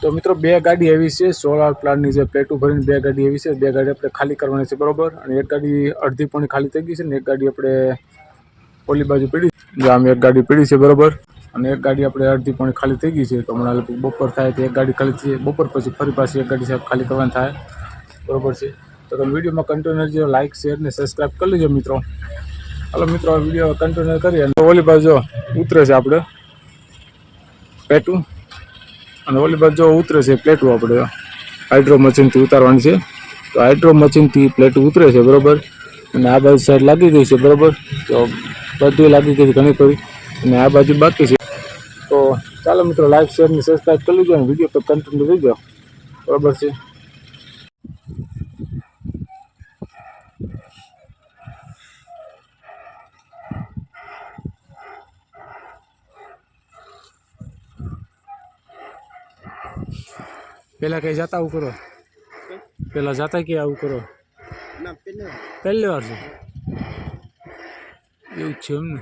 તો મિત્રો બે ગાડી એવી છે સોલાર પ્લાન્ટની જે પ્લેટો ભરીને બે ગાડી એવી છે. બે ગાડી આપણે ખાલી કરવાની છે બરોબર. અને એક ગાડી અડધી પણ ખાલી થઈ ગઈ છે ને એક ગાડી આપણે ઓલી બાજુ પડી જે આમ એક ગાડી પડી છે બરોબર. અને એક ગાડી આપણે અડધી પણ ખાલી થઈ ગઈ છે. તો હમણાં બપોર થાય તો એક ગાડી ખાલી થઈ બપોર પછી ફરી પાછી એક ગાડી ખાલી કરવાની થાય બરોબર છે. તો તમે વિડીયોમાં કન્ટિન્યુ જો લાઇક શેર ને સબસ્ક્રાઈબ કરી લેજો મિત્રો. હાલો મિત્રો આ વિડીયો કન્ટિન્યુ કરીએ. ઓલી બાજુ ઉતરે છે આપણે પેટું અને ઓલી બાજુ ઉતરે છે પ્લેટું આપણે હાઇડ્રો મશીનથી ઉતારવાની છે. તો હાઇડ્રો મશીનથી પ્લેટું ઉતરે છે બરાબર. અને આ બાજુ સાઈડ લાગી ગઈ છે બરાબર. તો બધી લાગી ગઈ ઘણી ખરી અને આ બાજુ બાકી છે. તો ચાલો મિત્રો લાઈક શેર ને સબસ્ક્રાઈબ કરી લેજો અને વિડીયો પર કન્ટિન્યુ રહેજો બરાબર છે. પેલા કઈ જાતા આવું કરો પેલા જાતા કે આવું કરો ના પહેલી વાર છે એવું છે એમ ને.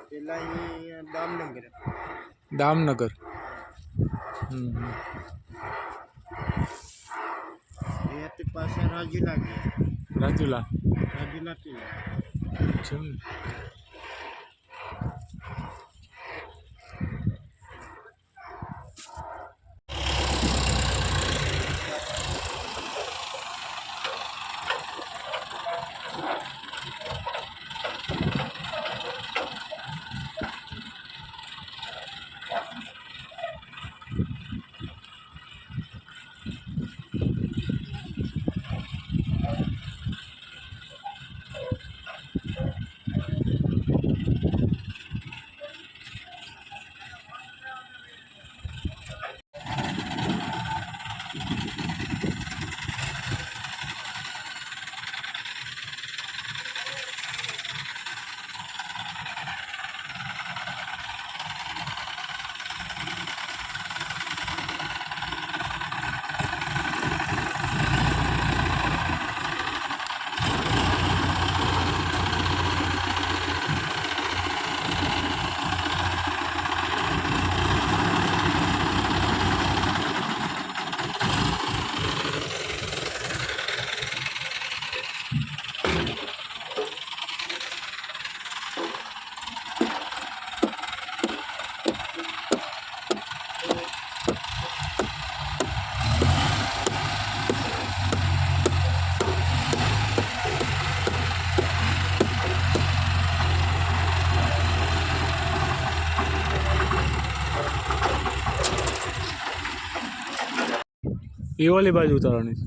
પેલા દામનગર દામનગર પાસે રાજુલા રાજુલા રાજુલા છે એમ ને. એ ઓલી બાજુ ઉતારવાની છે.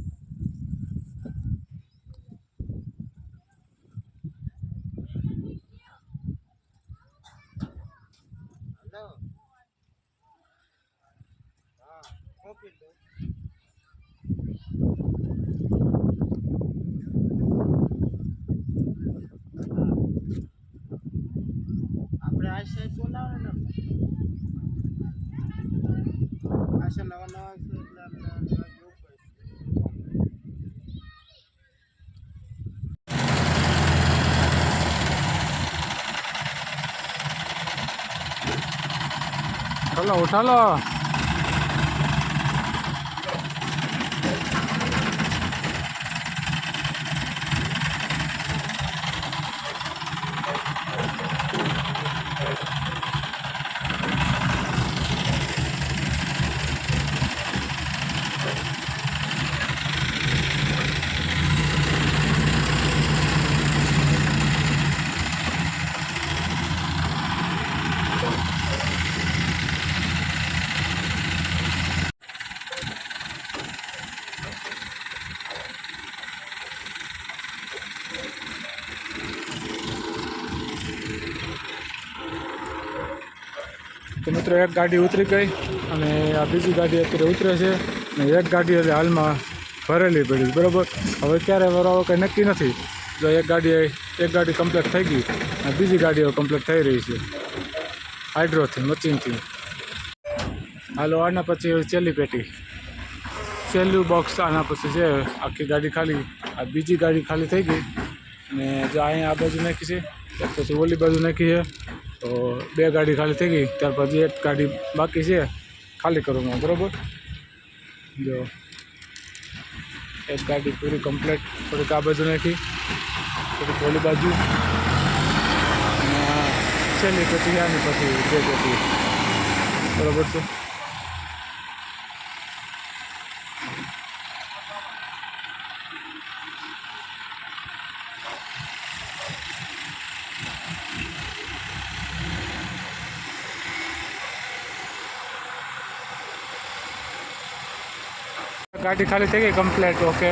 આપણે આ સાઈડ બોલાવે ને આ છે નવા નવા છે એટલે આપણે ચલો ઉઠાલો. તો મિત્રો એક ગાડી ઉતરી ગઈ અને આ બીજી ગાડી અત્યારે ઉતરે છે અને એક ગાડી એટલે હાલમાં ભરેલી પડી બરાબર. હવે ક્યારે વરાવો કંઈ નક્કી નથી. જો એક ગાડી કમ્પ્લીટ થઈ ગઈ અને બીજી ગાડીઓ કમ્પ્લીટ થઈ રહી છે હાઇડ્રોથી મશીનથી. હાલો આના પછી છેલ્લી પેટી છેલ્લું બોક્સ આના પછી છે. આખી ગાડી ખાલી આ બીજી ગાડી ખાલી થઈ ગઈ અને જો અહીંયા આ બાજુ નાખી છે ત્યાર પછી ઓલી બાજુ નાખી છે તો 2 ગાડી ખાલી થઈ ગઈ. ત્યાર પછી એક ગાડી બાકી છે ખાલી કરવામાં. બરાબર, જો એક ગાડી પૂરી કમ્પ્લીટ. થોડીક આ બાજુ નાખી, થોડીક ઓલી બાજુ, અને છેલ્લી પછી આની પછી 2 ગાડી. બરાબર છે. ગાડી ખાલી થઈ ગઈ કમ્પ્લીટ. ઓકે,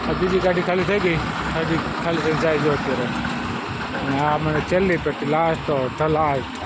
આ બીજી ગાડી ખાલી થઈ ગઈ. ગાડી ખાલી થઈ જાય જો અત્યારે. અને આ મને છેલ્લી પેટી, લાસ્ટ ઓર ધ લાસ્ટ.